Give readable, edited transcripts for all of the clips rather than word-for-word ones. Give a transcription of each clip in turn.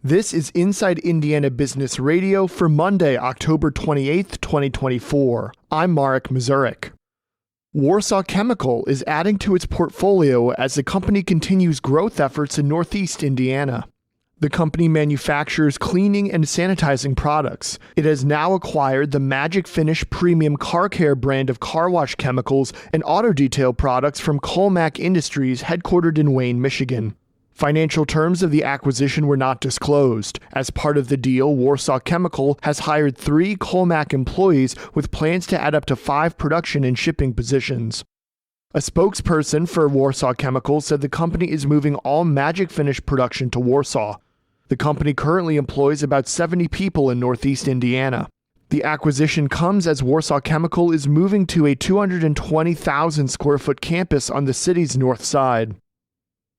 This is Inside Indiana Business Radio for Monday, October 28th, 2024. I'm Marek Mazurek. Warsaw Chemical is adding to its portfolio as the company continues growth efforts in Northeast Indiana. The company manufactures cleaning and sanitizing products. It has now acquired the Magic Finish premium car care brand of car wash chemicals and auto detail products from Colmac Industries, headquartered in Wayne, Michigan. Financial terms of the acquisition were not disclosed. As part of the deal, Warsaw Chemical has hired 3 Colmac employees with plans to add up to 5 production and shipping positions. A spokesperson for Warsaw Chemical said the company is moving all Magic Finish production to Warsaw. The company currently employs about 70 people in Northeast Indiana. The acquisition comes as Warsaw Chemical is moving to a 220,000 square foot campus on the city's north side.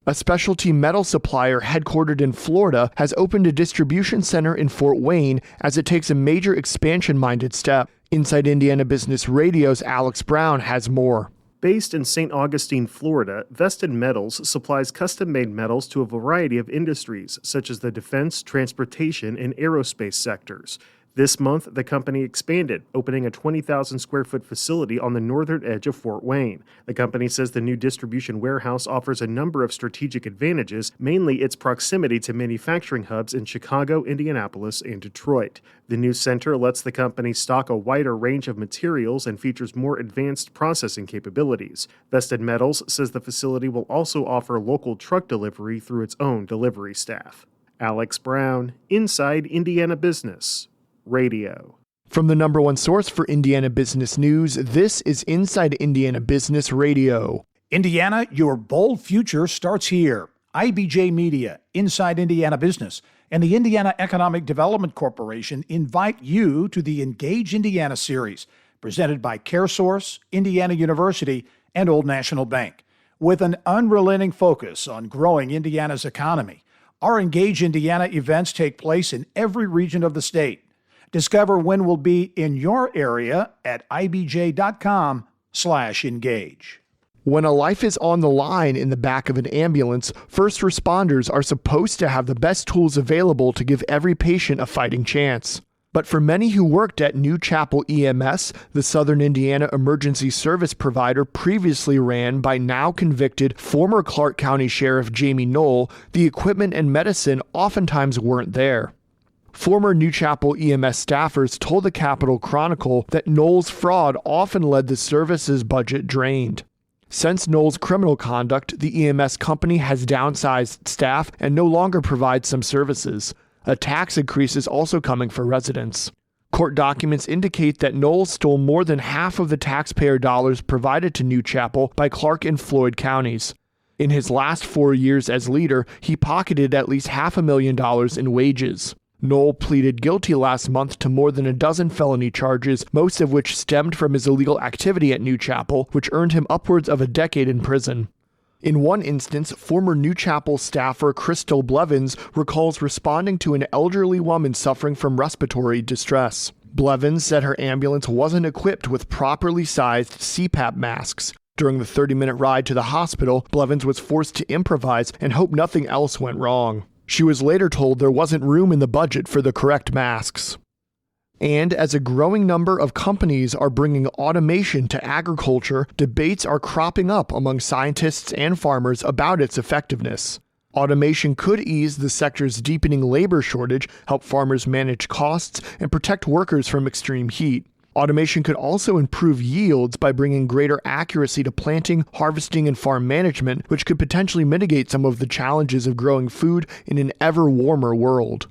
A specialty metal supplier headquartered in Florida has opened a distribution center in Fort Wayne as it takes a major expansion-minded step. Inside Indiana Business Radio's Alex Brown has more. Based in St. Augustine, Florida, Vested Metals supplies custom-made metals to a variety of industries, such as the defense, transportation, and aerospace sectors. This month, the company expanded, opening a 20,000 square foot facility on the northern edge of Fort Wayne. The company says the new distribution warehouse offers a number of strategic advantages, mainly its proximity to manufacturing hubs in Chicago, Indianapolis, and Detroit. The new center lets the company stock a wider range of materials and features more advanced processing capabilities. Vested Metals says the facility will also offer local truck delivery through its own delivery staff. Alex Brown, Inside Indiana Business Radio. From the number one source for Indiana business news, this is Inside Indiana Business Radio. Indiana, your bold future starts here. IBJ Media, Inside Indiana Business, and the Indiana Economic Development Corporation invite you to the Engage Indiana series, presented by CareSource, Indiana University, and Old National Bank. With an unrelenting focus on growing Indiana's economy, our Engage Indiana events take place in every region of the state. Discover when we'll be in your area at ibj.com/engage. When a life is on the line in the back of an ambulance, first responders are supposed to have the best tools available to give every patient a fighting chance. But for many who worked at New Chapel EMS, the Southern Indiana emergency service provider previously ran by now convicted former Clark County Sheriff Jamie Knoll, the equipment and medicine oftentimes weren't there. Former New Chapel EMS staffers told the Capitol Chronicle that Knoll's fraud often led the service's budget drained. Since Knoll's criminal conduct, the EMS company has downsized staff and no longer provides some services. A tax increase is also coming for residents. Court documents indicate that Knoll stole more than half of the taxpayer dollars provided to New Chapel by Clark and Floyd counties. In his last 4 years as leader, he pocketed at least $500,000 in wages. Knoll pleaded guilty last month to more than a dozen felony charges, most of which stemmed from his illegal activity at New Chapel, which earned him upwards of a decade in prison. In one instance, former New Chapel staffer Crystal Blevins recalls responding to an elderly woman suffering from respiratory distress. Blevins said her ambulance wasn't equipped with properly sized CPAP masks. During the 30-minute ride to the hospital, Blevins was forced to improvise and hope nothing else went wrong. She was later told there wasn't room in the budget for the correct masks. And as a growing number of companies are bringing automation to agriculture, debates are cropping up among scientists and farmers about its effectiveness. Automation could ease the sector's deepening labor shortage, help farmers manage costs, and protect workers from extreme heat. Automation could also improve yields by bringing greater accuracy to planting, harvesting, and farm management, which could potentially mitigate some of the challenges of growing food in an ever warmer world.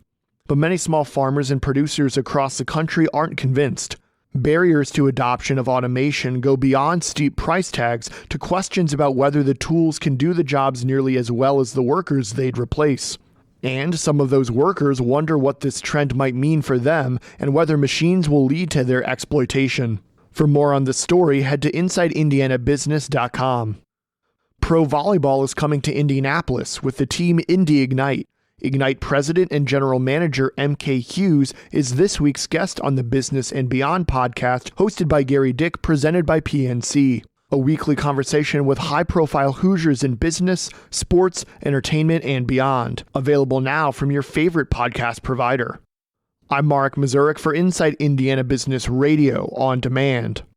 But many small farmers and producers across the country aren't convinced. Barriers to adoption of automation go beyond steep price tags to questions about whether the tools can do the jobs nearly as well as the workers they'd replace. And some of those workers wonder what this trend might mean for them and whether machines will lead to their exploitation. For more on this story, head to InsideIndianaBusiness.com. Pro volleyball is coming to Indianapolis with the team Indy Ignite. Ignite President and General Manager M.K. Hughes is this week's guest on the Business and Beyond podcast, hosted by Gary Dick, presented by PNC. a weekly conversation with high-profile Hoosiers in business, sports, entertainment, and beyond. Available now from your favorite podcast provider. I'm Mark Mazurek for Inside Indiana Business Radio on Demand.